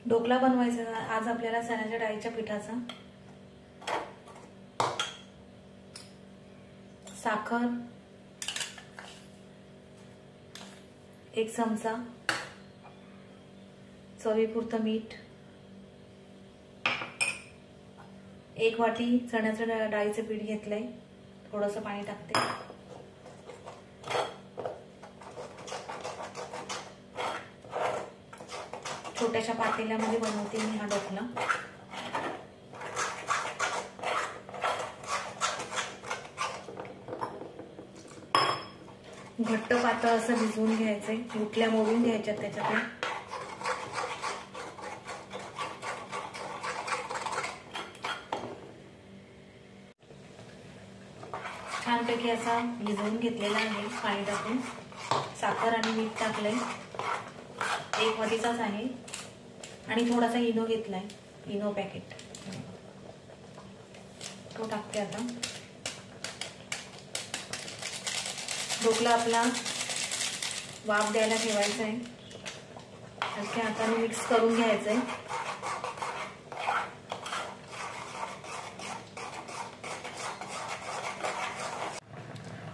ढोकळा बनवायचा आज आपल्याला चण्याच्या डाळीच्या पिठाचा। साखर 1 चमचा, चवीपुरतं मीठ, 1 वाटी चण्याचं डाळीचं पीठ घेतलंय, थोडंसं पाणी टाकते। छोट्याशा पातेल्यामध्ये बनवते मी हा ढोकळा। घट्ट पातळ असं भिजवून घ्यायचंय, गुठल्या मोडून घ्यायच्या त्याच्यातून। छानपैकी असा भिजवून घेतलेला आहे पाणी टाकून। साखर आणि मीठ टाकलंय, 1 वाटीचाच आहे आणि थोडासा इनो घेतलाय, इनो पॅकेट तो टाकते आता। ढोकळा आपला वाफ द्यायला ठेवायचा आहे, हलक्या हाताने मिक्स करून घ्यायचंय।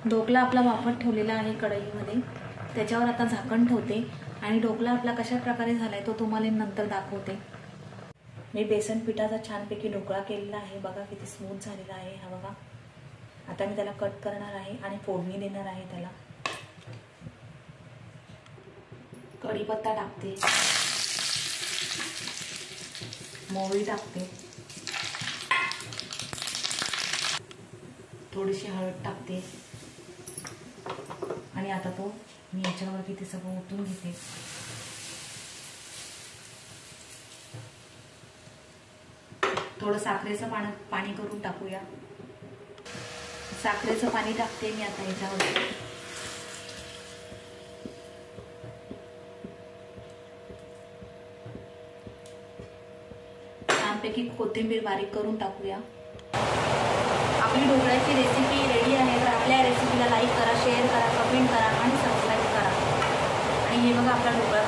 ढोकळा आपला वाफत ठेवलेला आहे कढईमध्ये, त्याच्यावर आता झाकण ठेवते आणि ढोकळा आपला कशा प्रकारे झालाय तो तुम्हाला नंतर दाखवते। मी बेसन पिठाचा छानपैकी ढोकळा केलेला आहे, बघा किती स्मूथ झालेला आहे हा बघा। आता मी त्याला कट करणार आहे आणि फोडणी देणार आहे त्याला। कढीपत्ता टाकते, मोहरी टाकते, थोडीशी हळद टाकते आणि आता तो मी याच्यावरती ते सगळं ओतून घेते। थोडं साखरेचं पाणी करून टाकूया। साखरेचं पाणी टाकते मी आता याच्यावरती। छानपैकी कोथिंबीर बारीक करून टाकूया। आपली ढोकळ्याची रेसिपी रेडी आहे, तर आपल्या रेसिपीला लाईक करा, शेअर करा, कमेंट करा आणि सबस्क्राईब करा। आणि हे बघा आपला ढोकळा